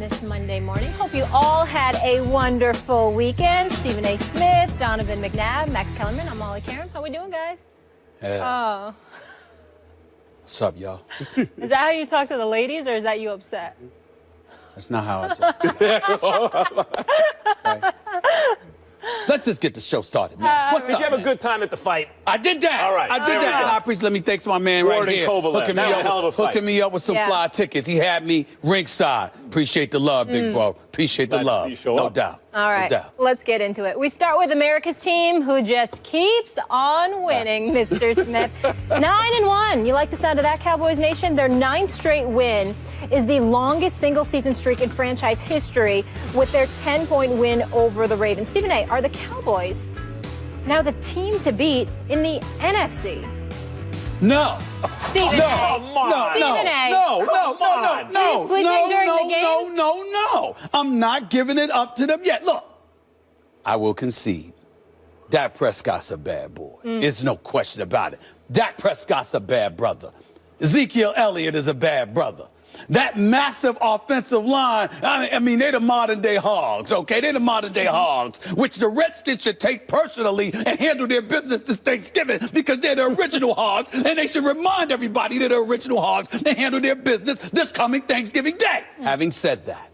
this Monday morning. Hope you all had a wonderful weekend. Stephen A. Smith, Donovan McNabb, Max Kellerman. I'm Molly Karen. How we doing, guys? Hey. Oh. What's up, y'all? Is that how you talk to the ladies, or is that you upset? That's not how I talk. Okay. Let's just get the show started, man. What's Did up, you have man? a good time at the fight? I did that. All right. I did that. And I appreciate, let me thank my man Ward right and here. Kovalev. Hooking That was a hell of a fight. hooking me up with some fly tickets. He had me ringside. Appreciate the love, big bro. Appreciate the Glad to love. see you show No up. doubt. All right, No doubt. let's get into it. We start with America's team, who just keeps on winning, Mr. Smith. 9-1. You like the sound of that, Cowboys Nation? Their 9th straight win is the longest single-season streak in franchise history, with their 10-point win over the Ravens. Stephen A., are the Cowboys now the team to beat in the NFC? No. Stephen No. A. Come on. No, Stephen no, A. no, no, Come on. no, no, Were you sleeping no, during no, the game? no. I'm not giving it up to them yet. Look, I will concede. Dak Prescott's a bad boy. There's no question about it. Dak Prescott's a bad brother. Ezekiel Elliott is a bad brother. That massive offensive line, I mean, they're the modern-day Hogs, okay? They're the modern-day Hogs, which the Redskins should take personally and handle their business this Thanksgiving because they're the original Hogs, and they should remind everybody they're the original Hogs and handle their business this coming Thanksgiving Day. Having said that,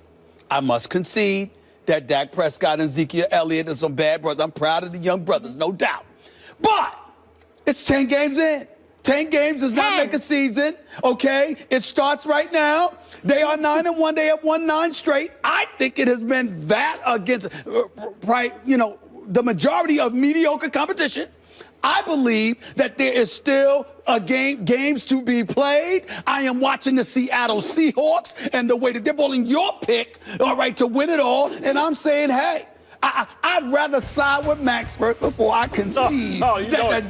I must concede that Dak Prescott and Ezekiel Elliott are some bad brothers. I'm proud of the young brothers, no doubt. But it's 10 games in. 10 games does not make a season, okay? It starts right now. They are 9-1. They have won 9 straight. I think it has been that against, the majority of mediocre competition. I believe that there is still games to be played. I am watching the Seattle Seahawks and the way that they're bowling your pick, all right, to win it all. And I'm saying, hey, I'd rather side with Max first before I concede that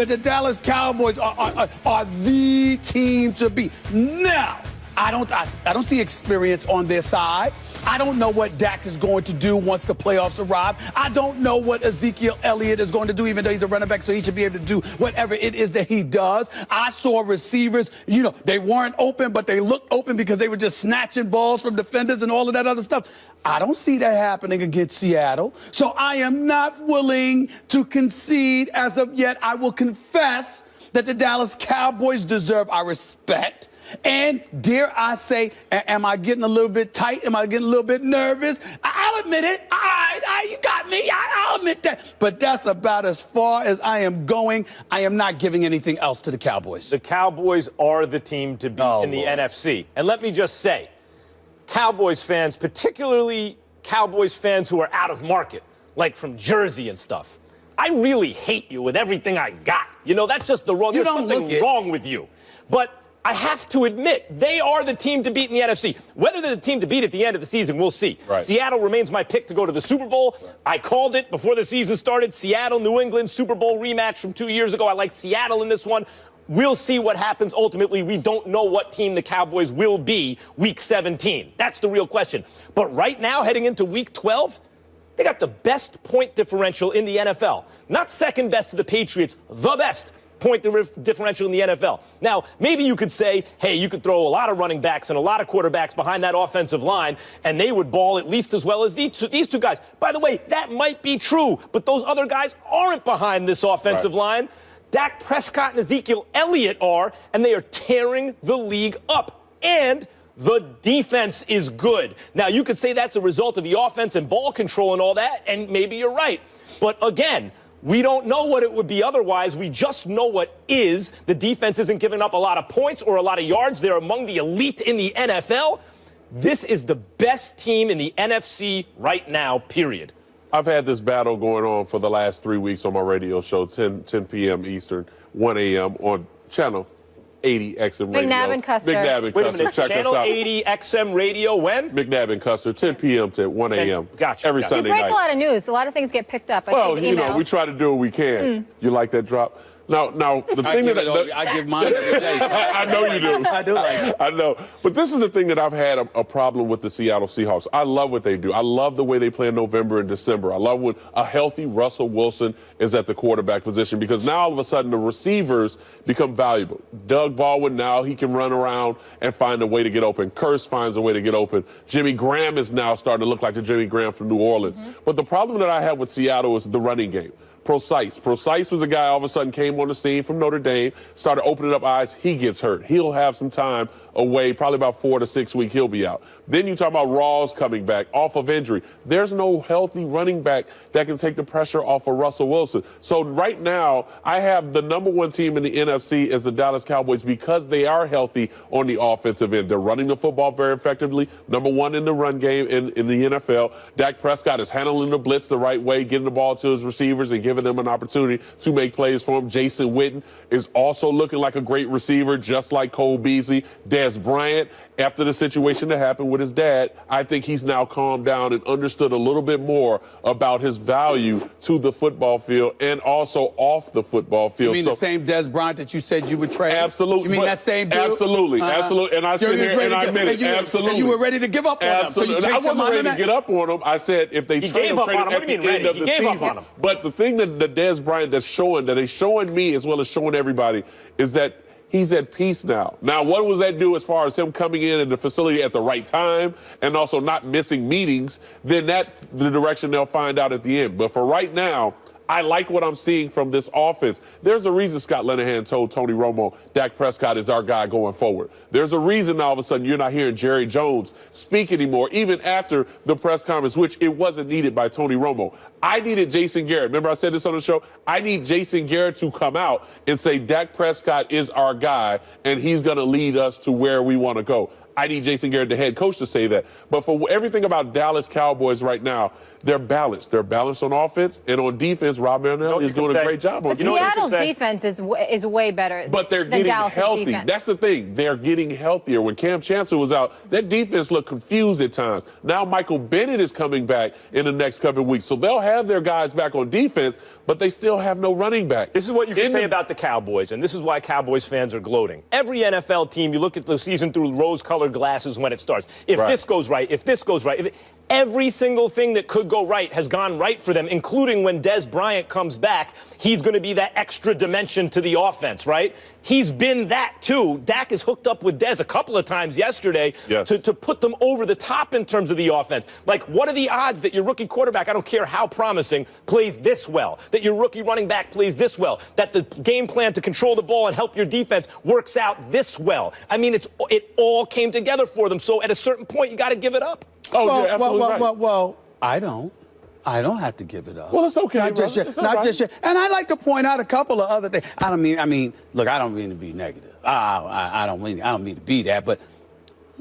the Dallas Cowboys are the team to beat. Now, I don't see experience on their side. I don't know what Dak is going to do once the playoffs arrive. I don't know what Ezekiel Elliott is going to do, even though he's a running back, so he should be able to do whatever it is that he does. I saw receivers, they weren't open, but they looked open because they were just snatching balls from defenders and all of that other stuff. I don't see that happening against Seattle. So I am not willing to concede as of yet. I will confess that the Dallas Cowboys deserve our respect. And dare I say, am I getting a little bit tight? Am I getting a little bit nervous? I'll admit it. You got me. I'll admit that. But that's about as far as I am going. I am not giving anything else to the Cowboys. The Cowboys are the team to beat in the NFC. And let me just say, Cowboys fans, particularly Cowboys fans who are out of market, like from Jersey and stuff, I really hate you with everything I got. That's just the wrong. There's something wrong with you. But I have to admit, they are the team to beat in the NFC. Whether they're the team to beat at the end of the season, we'll see. Right. Seattle remains my pick to go to the Super Bowl. Right. I called it before the season started. Seattle, New England, Super Bowl rematch from 2 years ago. I like Seattle in this one. We'll see what happens. Ultimately, we don't know what team the Cowboys will be week 17. That's the real question. But right now, heading into week 12, they got the best point differential in the NFL. Not second best to the Patriots, the best point differential in the NFL. Now, maybe you could say, hey, you could throw a lot of running backs and a lot of quarterbacks behind that offensive line, and they would ball at least as well as these two guys. By the way, that might be true, but those other guys aren't behind this offensive line. Dak Prescott and Ezekiel Elliott are, and they are tearing the league up. And the defense is good. Now, you could say that's a result of the offense and ball control and all that, and maybe you're right. But again, we don't know what it would be otherwise. We just know what is. The defense isn't giving up a lot of points or a lot of yards. They're among the elite in the NFL. This is the best team in the NFC right now, period. I've had this battle going on for the last 3 weeks on my radio show, 10 p.m. Eastern, 1 a.m. on channel 80 XM Radio. McNabb and Custer. McNabb and Wait a Custer. minute, Check channel us out. 80 XM Radio when? McNabb and Custer, 10 p.m. to 1 a.m. Gotcha. Every Gotcha. Sunday You break night. a lot of news. A lot of things get picked up. I think Well, emails. we try to do what we can. You like that drop? Now, the thing I give mine every day. I know you do. I do like it. I know. But this is the thing that I've had a problem with the Seattle Seahawks. I love what they do. I love the way they play in November and December. I love when a healthy Russell Wilson is at the quarterback position, because now all of a sudden the receivers become valuable. Doug Baldwin, now he can run around and find a way to get open. Kearse finds a way to get open. Jimmy Graham is now starting to look like the Jimmy Graham from New Orleans. But the problem that I have with Seattle is the running game. Procise was a guy all of a sudden came on the scene from Notre Dame, started opening up eyes. He gets hurt. He'll have some time away, probably about 4 to 6 weeks. He'll be out. Then you talk about Rawls coming back off of injury. There's no healthy running back that can take the pressure off of Russell Wilson. So right now, I have the number one team in the NFC as the Dallas Cowboys because they are healthy on the offensive end. They're running the football very effectively. Number one in the run game in the NFL. Dak Prescott is handling the blitz the right way, getting the ball to his receivers and giving them an opportunity to make plays for him. Jason Witten is also looking like a great receiver, just like Cole Beasley. Dez Bryant, after the situation that happened with his dad, I think he's now calmed down and understood a little bit more about his value to the football field and also off the football field. You mean the same Dez Bryant that you said you would trade? Absolutely. You mean that same dude? Absolutely. Absolutely. And I sit here and I admit it. Absolutely. And you were ready to give up on him. So you I wasn't ready to get up on him. I said if they trade him at the end of the season. But the thing that the Dez Bryant that's showing me as well as showing everybody is that he's at peace now. Now, what does that do as far as him coming in the facility at the right time and also not missing meetings? Then that's the direction they'll find out at the end. But for right now, I like what I'm seeing from this offense. There's a reason Scott Linehan told Tony Romo, Dak Prescott is our guy going forward. There's a reason all of a sudden you're not hearing Jerry Jones speak anymore, even after the press conference, which it wasn't needed by Tony Romo. I needed Jason Garrett. Remember I said this on the show? I need Jason Garrett to come out and say Dak Prescott is our guy, and he's going to lead us to where we want to go. I need Jason Garrett, the head coach, to say that. But for everything about Dallas Cowboys right now, they're balanced. They're balanced on offense, and on defense, Rob Marinelli is doing a great job. But Seattle's defense is way better. But they're getting healthy. Defense. That's the thing. They're getting healthier. When Cam Chancellor was out, that defense looked confused at times. Now Michael Bennett is coming back in the next couple of weeks, so they'll have their guys back on defense, but they still have no running back. This is what you can say about the Cowboys, and this is why Cowboys fans are gloating. Every NFL team, you look at the season through rose-colored glasses when it starts. If this goes right, if this goes right, every single thing that could go right has gone right for them, including when Dez Bryant comes back. He's going to be that extra dimension to the offense, right? He's been that, too. Dak is hooked up with Dez a couple of times yesterday to put them over the top in terms of the offense. Like, what are the odds that your rookie quarterback, I don't care how promising, plays this well, that your rookie running back plays this well, that the game plan to control the ball and help your defense works out this well? I mean, it all came together for them. So at a certain point, you got to give it up. Well, I don't have to give it up. Well, it's okay. Not just yet. And I like to point out a couple of other things. Look, I don't mean to be negative. I don't mean to be that. But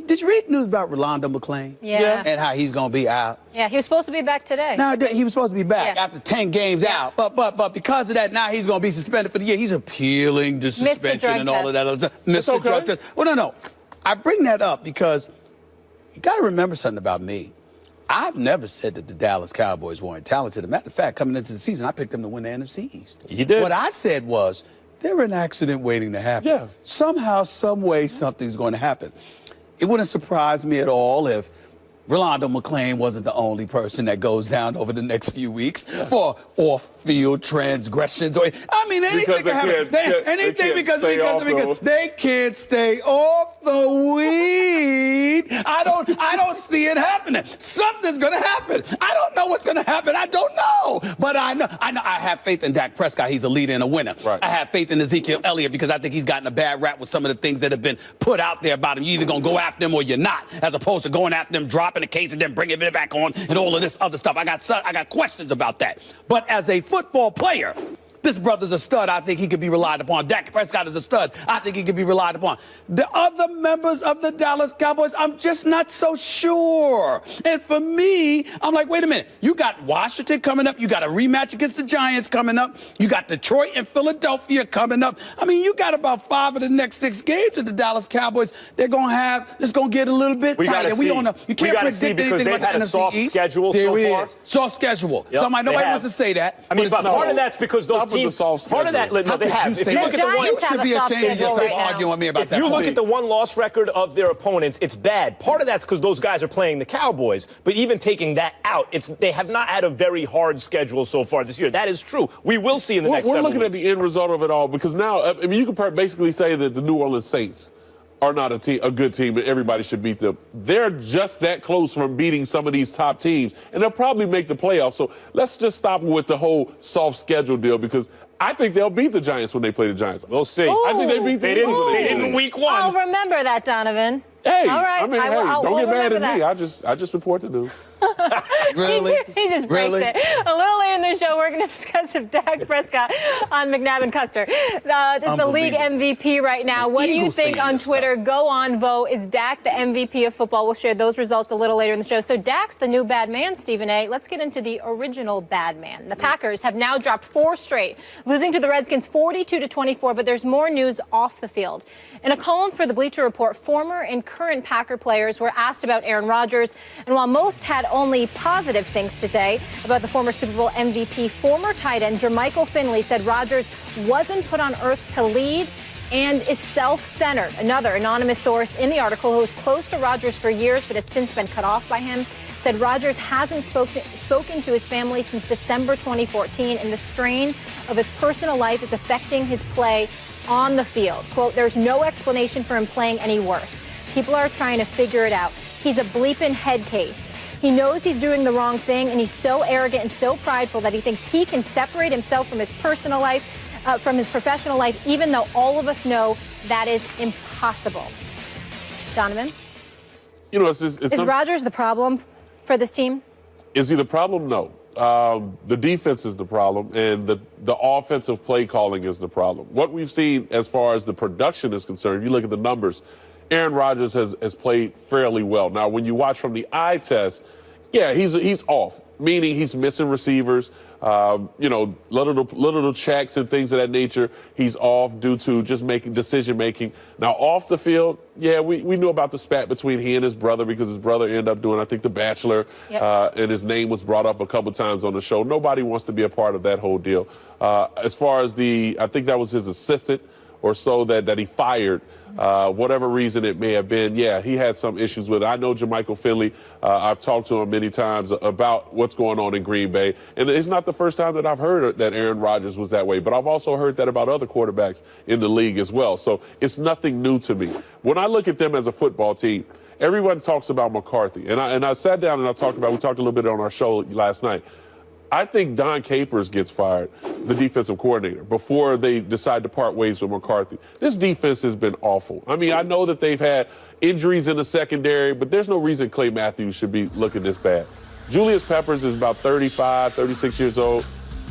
did you read news about Rolando McClain? Yeah. And how he's going to be out? Yeah, he was supposed to be back today. Now, he was supposed to be back after 10 games out. But because of that, now he's going to be suspended for the year. He's appealing the suspension and all of that other stuff. Missed the drug test. Well, no. I bring that up because you got to remember something about me. I've never said that the Dallas Cowboys weren't talented. As a matter of fact, coming into the season, I picked them to win the NFC East. You did. What I said was, they're an accident waiting to happen. Yeah. Somehow, some way, something's going to happen. It wouldn't surprise me at all if Rolando McClain wasn't the only person that goes down over the next few weeks for off-field transgressions. Anything can happen. Anything because they can't stay off the weed. I don't see it happening. Something's going to happen. I don't know what's going to happen. I don't know. But I know. I have faith in Dak Prescott. He's a leader and a winner. Right. I have faith in Ezekiel Elliott because I think he's gotten a bad rap with some of the things that have been put out there about him. You're either going to go after him or you're not, as opposed to going after him, dropping the case and then bringing it back on and all of this other stuff. I got questions about that. But as a football player, this brother's a stud. I think he could be relied upon. Dak Prescott is a stud. I think he could be relied upon. The other members of the Dallas Cowboys, I'm just not so sure. And for me, I'm like, wait a minute. You got Washington coming up. You got a rematch against the Giants coming up. You got Detroit and Philadelphia coming up. You got about 5 of the next 6 games of the Dallas Cowboys. They're going to have, it's going to get a little bit tighter. We don't know. You can't predict anything about the NFC soft East. schedule so far. Soft schedule. Yep, nobody wants to say that. But part of that's because those team. the soft Part of that, schedule? no, they How could have. you If say you that? look at the one, You should be have a soft ashamed of schedule yourself right now. arguing with me about if that you look point. at the one-loss record of their opponents, it's bad. Part of that's because those guys are playing the Cowboys. But even taking that out, they have not had a very hard schedule so far this year. That is true. We will see in the next We're several looking at weeks. the end result of it all because now, I mean, you can basically say that the New Orleans Saints are not a good team and everybody should beat them. They're just that close from beating some of these top teams, and they'll probably make the playoffs. So let's just stop with the whole soft schedule deal because I think they'll beat the Giants when they play the Giants. We'll see. Ooh. I think they beat the They Eagles when didn't play in the week Eagles. I'll one. remember that, Donovan. Hey, all right. I mean, we'll don't get mad remember at me. that. I just report the news. Really? He just breaks Really? it. A little later in the show, we're going to discuss if Dak Prescott on McNabb and Custer is the league MVP right now. What do you Eagles think saying on this Twitter? stuff. Go on, vote. Is Dak the MVP of football? We'll share those results a little later in the show. So Dak's the new bad man, Stephen A. Let's get into the original bad man. The Packers have now dropped 4 straight, losing to the Redskins 42-24, but there's more news off the field. In a column for the Bleacher Report, former and current Packer players were asked about Aaron Rodgers, and while most had only positive things to say about the former Super Bowl MVP, former tight end Jermichael Finley said Rodgers wasn't put on earth to lead and is self-centered. Another anonymous source in the article who was close to Rodgers for years but has since been cut off by him said Rodgers hasn't spoken to his family since December 2014, and the strain of his personal life is affecting his play on the field. Quote, there's no explanation for him playing any worse. People are trying to figure it out. He's a bleeping head case. He knows he's doing the wrong thing, and he's so arrogant and so prideful that he thinks he can separate himself from his personal life, from his professional life, even though all of us know that is impossible. Donovan? You know, it's Is Rodgers the problem for this team? Is he the problem? No. The defense is the problem, and the offensive play calling is the problem. What we've seen as far as the production is concerned, if you look at the numbers, Aaron Rodgers has played fairly well. Now, when you watch from the eye test, yeah, he's off, meaning he's missing receivers, little checks and things of that nature. He's off due to just decision-making. Now, off the field, yeah, we knew about the spat between he and his brother because his brother ended up doing, I think, The Bachelor, and his name was brought up a couple times on the show. Nobody wants to be a part of that whole deal. As far as I think that was his assistant or so that he fired. Whatever reason it may have been, yeah, he had some issues with it. I know Jermichael Finley. I've talked to him many times about what's going on in Green Bay. And it's not the first time that I've heard that Aaron Rodgers was that way, but I've also heard that about other quarterbacks in the league as well. So it's nothing new to me. When I look at them as a football team, everyone talks about McCarthy. And I sat down and we talked a little bit on our show last night. I think Don Capers gets fired, the defensive coordinator, before they decide to part ways with McCarthy. This defense has been awful. I mean, I know that they've had injuries in the secondary, but there's no reason Clay Matthews should be looking this bad. Julius Peppers is about 35, 36 years old.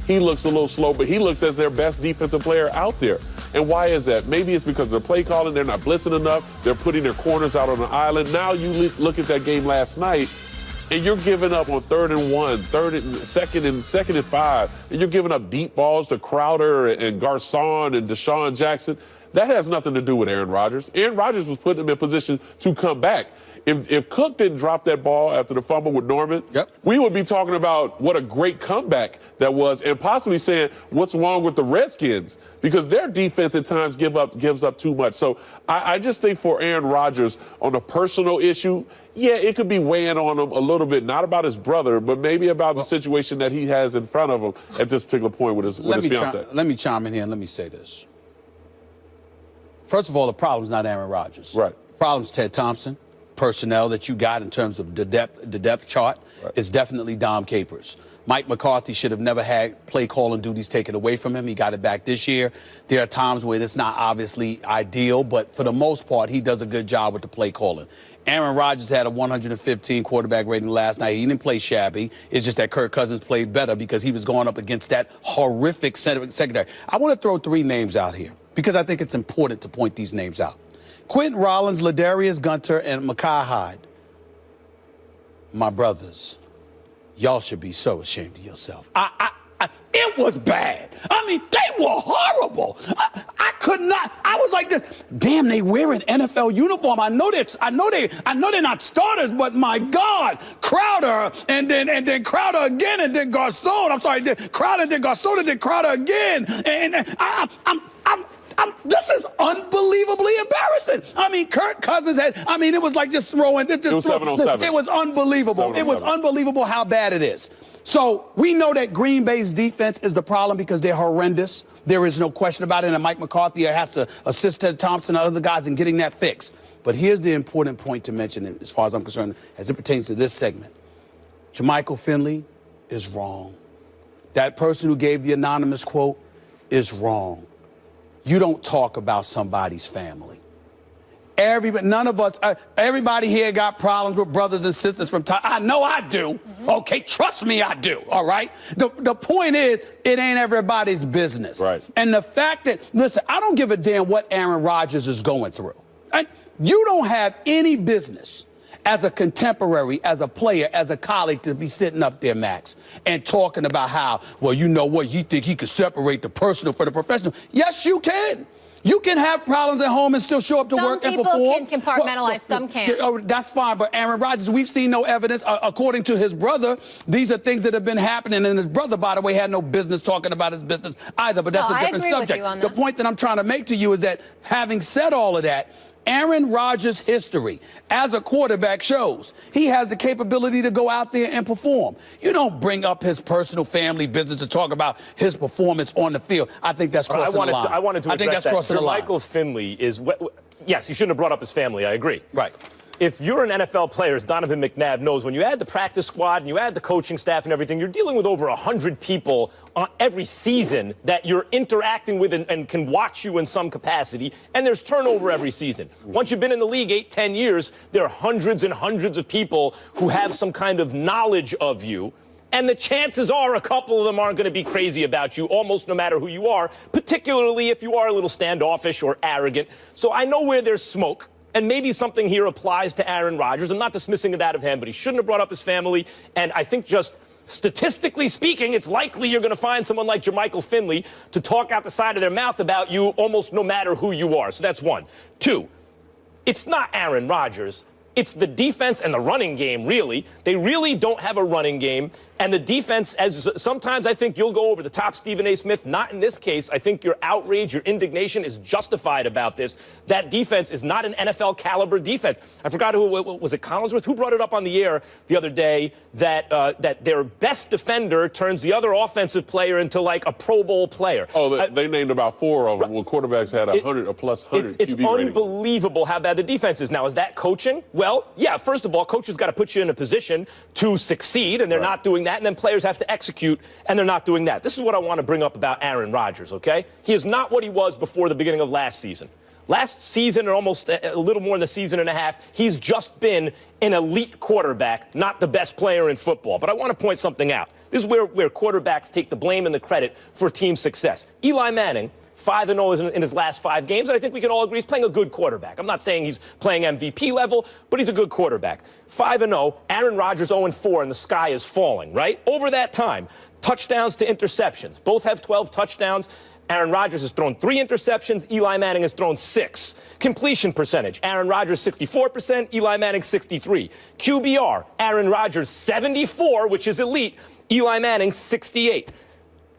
He looks a little slow, but he looks as their best defensive player out there. And why is that? Maybe it's because they're play calling, they're not blitzing enough, they're putting their corners out on the island. Now you look at that game last night, and you're giving up on 3rd and 1, second and 5, and you're giving up deep balls to Crowder and Garcon and Deshaun Jackson. That has nothing to do with Aaron Rodgers. Aaron Rodgers was putting him in position to come back. If Cook didn't drop that ball after the fumble with Norman, we would be talking about what a great comeback that was, and possibly saying what's wrong with the Redskins, because their defense at times gives up too much. So I just think for Aaron Rodgers, on a personal issue, yeah, it could be weighing on him a little bit, not about his brother, but maybe about the situation that he has in front of him at this particular point with his fiancée. Let me chime in here and let me say this. First of all, the problem's not Aaron Rodgers. Right. The problem's Ted Thompson. Personnel that you got in terms of the depth chart is definitely Dom Capers. Mike McCarthy should have never had play calling duties taken away from him. He got it back this year. There are times where it's not obviously ideal, but for the most part, he does a good job with the play calling. Aaron Rodgers had a 115 quarterback rating last night. He didn't play shabby. It's just that Kirk Cousins played better because he was going up against that horrific secondary. I want to throw 3 names out here because I think it's important to point these names out. Quentin Rollins, Ladarius Gunter, and Micah Hyde. My brothers, y'all should be so ashamed of yourself. It was bad. I mean, they were horrible. I couldn't could not. I was like this. Damn, they wear an NFL uniform. I know they're not starters, but my God, Crowder and then Crowder again and then Garcon. I'm sorry, Crowder and then Garcon and then Crowder again. This is unbelievably embarrassing. I mean, Kirk Cousins it was like just throwing. It was 7-on-7. It was unbelievable. It was unbelievable how bad it is. So we know that Green Bay's defense is the problem because they're horrendous. There is no question about it. And Mike McCarthy has to assist Ted Thompson and other guys in getting that fixed. But here's the important point to mention, as far as I'm concerned, as it pertains to this segment. Jermichael Finley is wrong. That person who gave the anonymous quote is wrong. You don't talk about somebody's family. None of us, everybody here got problems with brothers and sisters from time. I know I do. Mm-hmm. Okay, trust me, I do. All right. The point is, it ain't everybody's business. Right. And the fact that, listen, I don't give a damn what Aaron Rodgers is going through. You don't have any business as a contemporary, as a player, as a colleague to be sitting up there, Max, and talking about how, well, you know what, you think he could separate the personal from the professional. Yes, you can. You can have problems at home and still show up to work and perform. Some people can compartmentalize, some can't. That's fine, but Aaron Rodgers, we've seen no evidence. According to his brother, these are things that have been happening, and his brother, by the way, had no business talking about his business either, but that's a different subject. The point that I'm trying to make to you is that having said all of that, Aaron Rodgers' history as a quarterback shows he has the capability to go out there and perform. You don't bring up his personal family business to talk about his performance on the field. I think that's crossing the line. I wanted to address that. Jermichael Finley is, yes, you shouldn't have brought up his family. I agree. Right. If you're an NFL player, as Donovan McNabb knows, when you add the practice squad and you add the coaching staff and everything, you're dealing with over 100 people on every season that you're interacting with and can watch you in some capacity, and there's turnover every season. Once you've been in the league 8-10 years, there are hundreds and hundreds of people who have some kind of knowledge of you, and the chances are a couple of them aren't going to be crazy about you, almost no matter who you are, particularly if you are a little standoffish or arrogant. So I know where there's smoke. And maybe something here applies to Aaron Rodgers. I'm not dismissing it out of him, but he shouldn't have brought up his family. And I think just statistically speaking, it's likely you're going to find someone like Jermichael Finley to talk out the side of their mouth about you almost no matter who you are. So that's one. Two, it's not Aaron Rodgers. It's the defense and the running game, really. They really don't have a running game. And the defense, as sometimes I think you'll go over the top, Stephen A. Smith. Not in this case. I think your outrage, your indignation is justified about this. That defense is not an NFL caliber defense. I forgot who was it, Collinsworth? Who brought it up on the air the other day that their best defender turns the other offensive player into like a Pro Bowl player. Oh, they named about 4 of them. Well, quarterbacks had a plus 100 It's QB rating. unbelievable how bad the defense is. Now, is that coaching? Well, yeah, first of all, coaches got to put you in a position to succeed, and they're not doing that. And then players have to execute, and they're not doing that. This is what I want to bring up about Aaron Rodgers, okay? He is not what he was before the beginning of last season. Last season, or almost a little more than a season and a half, he's just been an elite quarterback, not the best player in football. But I want to point something out. This is where quarterbacks take the blame and the credit for team success. Eli Manning, 5-0 in his last 5 games, and I think we can all agree he's playing a good quarterback. I'm not saying he's playing MVP level, but he's a good quarterback. 5-0, Aaron Rodgers 0-4, and the sky is falling, right? Over that time, touchdowns to interceptions. Both have 12 touchdowns. Aaron Rodgers has thrown 3 interceptions. Eli Manning has thrown 6. Completion percentage, Aaron Rodgers 64%, Eli Manning 63%. QBR, Aaron Rodgers 74, which is elite. Eli Manning 68.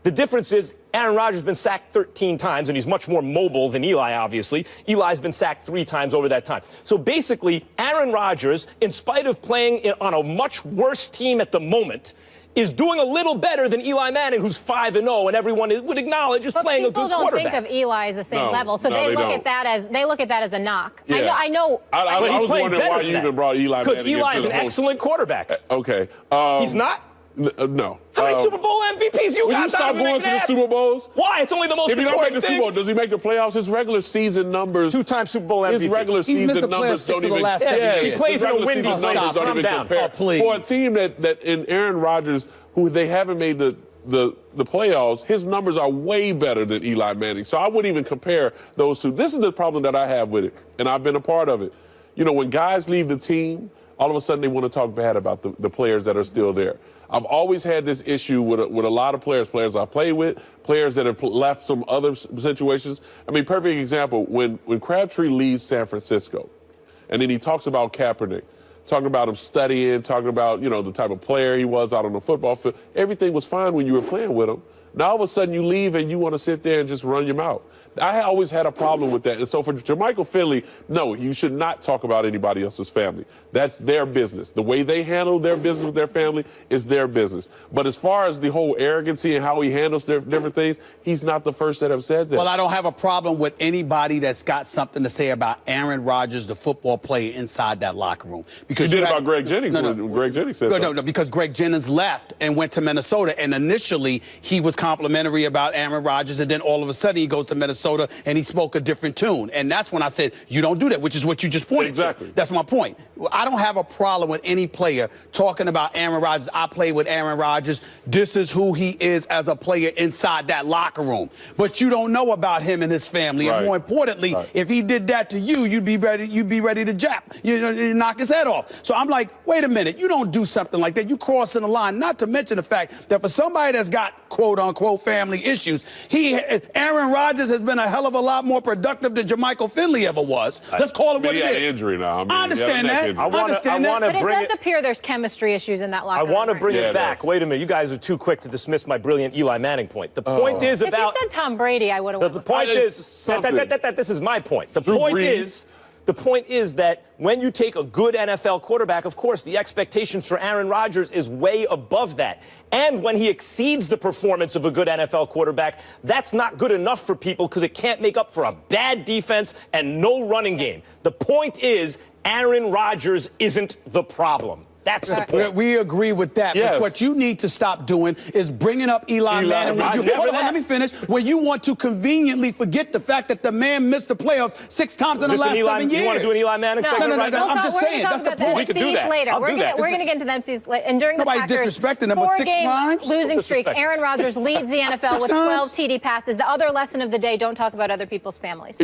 The difference is Aaron Rodgers has been sacked 13 times, and he's much more mobile than Eli, obviously. Eli's been sacked 3 times over that time. So basically, Aaron Rodgers, in spite of playing on a much worse team at the moment, is doing a little better than Eli Manning, who's 5-0, and everyone would acknowledge is playing a good quarterback. People don't think of Eli as the same level, so they look at that as a knock. Yeah. I know. I was wondering why you even brought Eli Manning. Because Eli's an excellent quarterback. Okay. He's not? No. How many Super Bowl MVPs you got? Will you stop going to the Super Bowls? Why? It's only the most important thing. If you don't make the Super Bowl, does he make the playoffs? His regular season numbers. 2-time Super Bowl MVP. His regular season numbers don't even. He plays in a windy numbers don't even compare. For a team that in Aaron Rodgers, who they haven't made the playoffs, his numbers are way better than Eli Manning. So I wouldn't even compare those two. This is the problem that I have with it, and I've been a part of it. You know, when guys leave the team, all of a sudden they want to talk bad about the players that are still there. I've always had this issue with a lot of players I've played with, players that have left some other situations. I mean, perfect example, when Crabtree leaves San Francisco, and then he talks about Kaepernick, talking about him studying, talking about, you know, the type of player he was out on the football field. Everything was fine when you were playing with him. Now, all of a sudden, you leave and you want to sit there and just run your mouth. I always had a problem with that. And so for Jermichael Finley, no, you should not talk about anybody else's family. That's their business. The way they handle their business with their family is their business. But as far as the whole arrogancy and how he handles different things, he's not the first that have said that. Well, I don't have a problem with anybody that's got something to say about Aaron Rodgers, the football player inside that locker room. Because you did about Greg Jennings when Greg Jennings said no, because Greg Jennings left and went to Minnesota, and initially he was complimentary about Aaron Rodgers, and then all of a sudden he goes to Minnesota and he spoke a different tune. And that's when I said, you don't do that, which is what you just pointed to. That's my point. I don't have a problem with any player talking about Aaron Rodgers. I play with Aaron Rodgers. This is who he is as a player inside that locker room. But you don't know about him and his family. Right. And more importantly, if he did that to you, you'd be ready to knock his head off. So I'm like, wait a minute, you don't do something like that. You crossing the line, not to mention the fact that for somebody that's got quote unquote family issues, Aaron Rodgers has been a hell of a lot more productive than Jermichael Finley ever was. Let's call it what it is. He had an injury now. I understand that. But it does appear there's chemistry issues in that locker room. I want to bring it back. Wait a minute. You gues are too quick to dismiss my brilliant Eli Manning point. The point is about... If you said Tom Brady, I would have... The point is... This is my point. The point is that when you take a good NFL quarterback, of course, the expectations for Aaron Rodgers is way above that. And when he exceeds the performance of a good NFL quarterback, that's not good enough for people because it can't make up for a bad defense and no running game. The point is Aaron Rodgers isn't the problem. That's the point. We agree with that. Yes. But what you need to stop doing is bringing up Eli Manning. Hold on, let me finish. When you want to conveniently forget the fact that the man missed the playoffs 6 times in the last 7 years. You want to do an Eli Manning segment right now? I'm just saying. That's the point. We can do that. Later. I'll We're do that. going to get into the MCs later. And during the Nobody Packers' disrespecting them, but 6 times? losing streak, Aaron Rodgers leads the NFL with 12 TD passes. The other lesson of the day, don't talk about other people's families.